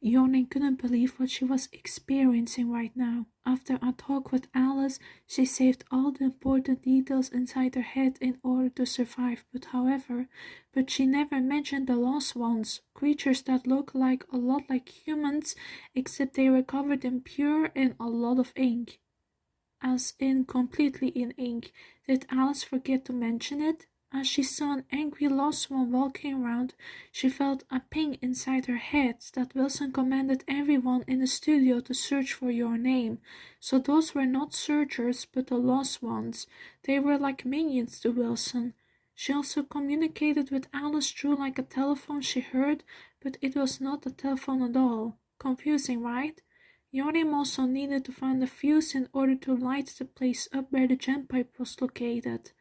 Yawning couldn't believe what she was experiencing right now. After a talk with Alice, she saved all the important details inside her head in order to survive, but she never mentioned the lost ones, creatures that look like a lot like humans, except they were covered in pure and a lot of ink. As in completely in ink. Did Alice forget to mention it? As she saw an angry lost one walking around, she felt a ping inside her head that Wilson commanded everyone in the studio to search for your name. So those were not searchers, but the lost ones. They were like minions to Wilson. She also communicated with Alice through like a telephone she heard, but it was not a telephone at all. Confusing, right? Yorim also needed to find a fuse in order to light the place up where the gem pipe was located.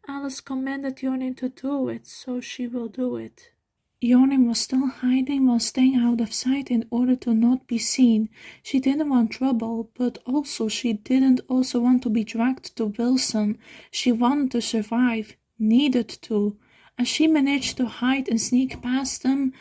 Alice commanded Yorim to do it, so she will do it. Yorim was still hiding while staying out of sight in order to not be seen. She didn't want trouble, but also she didn't also want to be dragged to Wilson. She wanted to survive, needed to. As she managed to hide and sneak past them,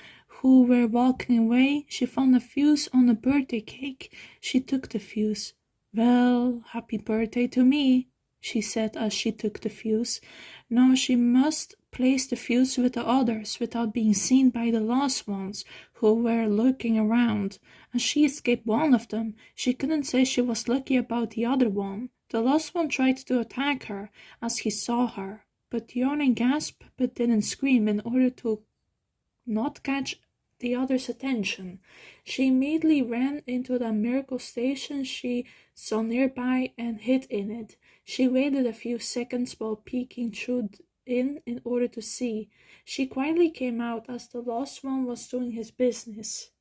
who were walking away, she found a fuse on a birthday cake. She took the fuse. "Well, happy birthday to me," she said as she took the fuse. Now she must place the fuse with the others without being seen by the lost ones who were looking around. As she escaped one of them, she couldn't say she was lucky about the other one. The lost one tried to attack her as he saw her, but Yorin gasped but didn't scream in order to not catch the other's attention. She immediately ran into the miracle station she saw nearby and hid in it. She waited a few seconds while peeking through in order to see. She quietly came out as the lost one was doing his business.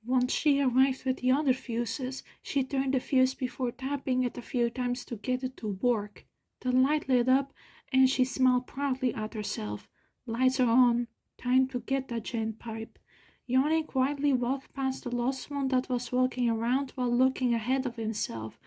Once she arrived with the other fuses, she turned the fuse before tapping it a few times to get it to work. The light lit up and she smiled proudly at herself. Lights are on. Time to get that gem pipe. Yawning quietly walked past the lost one that was walking around while looking ahead of himself.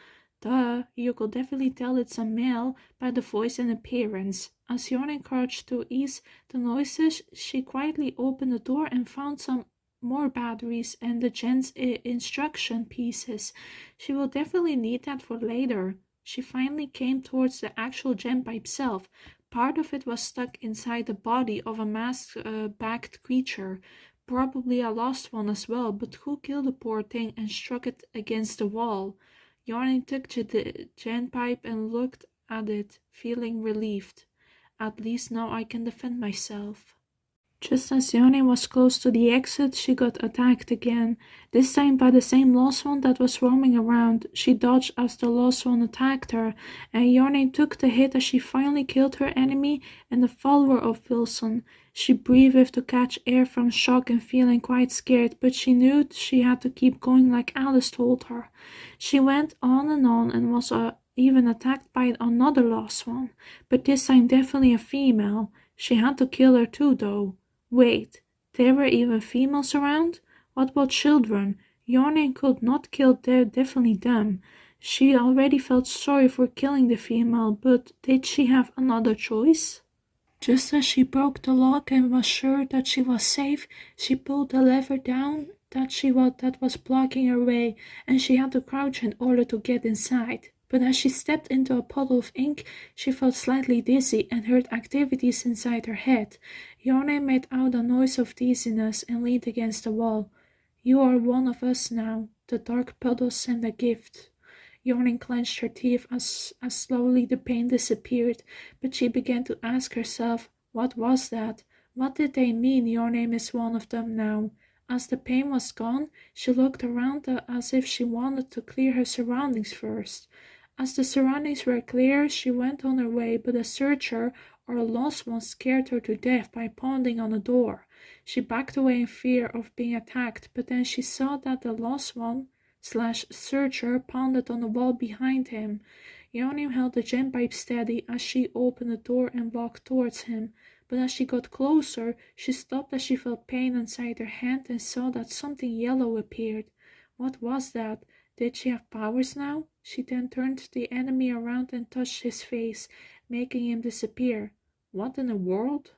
Duh, you could definitely tell it's a male by the voice and appearance. As Yawning crouched to ease the noises, she quietly opened the door and found some more batteries and the gen's instruction pieces. She will definitely need that for later. She finally came towards the actual gem pipe itself. Part of it was stuck inside the body of a masked-backed creature. Probably a lost one as well, but who killed the poor thing and struck it against the wall? Yarning took the gem pipe and looked at it, feeling relieved. At least now I can defend myself. Just as Yoni was close to the exit, she got attacked again, this time by the same lost one that was roaming around. She dodged as the lost one attacked her, and Yoni took the hit as she finally killed her enemy and the follower of Wilson. She breathed to catch air from shock and feeling quite scared, but she knew she had to keep going like Alice told her. She went on and was even attacked by another lost one, but this time definitely a female. She had to kill her too, though. Wait, there were even females around? What about children? Yarning could not kill definitely them. She already felt sorry for killing the female, but did she have another choice? Just as she broke the lock and was sure that she was safe, she pulled the lever down that was blocking her way, and she had to crouch in order to get inside. But as she stepped into a puddle of ink, she felt slightly dizzy and heard activities inside her head. Yone made out a noise of dizziness and leaned against the wall. "You are one of us now." The dark puddles sent a gift. Yawning clenched her teeth as slowly the pain disappeared, but she began to ask herself, what was that? What did they mean your name is one of them now? As the pain was gone, she looked around as if she wanted to clear her surroundings first. As the surroundings were clear, she went on her way, but a searcher or a lost one scared her to death by pounding on the door. She backed away in fear of being attacked, but then she saw that the lost one / searcher pounded on the wall behind him. Yonim held the gem pipe steady as she opened the door and walked towards him, but as she got closer, she stopped as she felt pain inside her hand and saw that something yellow appeared. What was that? Did she have powers now? She then turned the enemy around and touched his face, making him disappear. What in the world?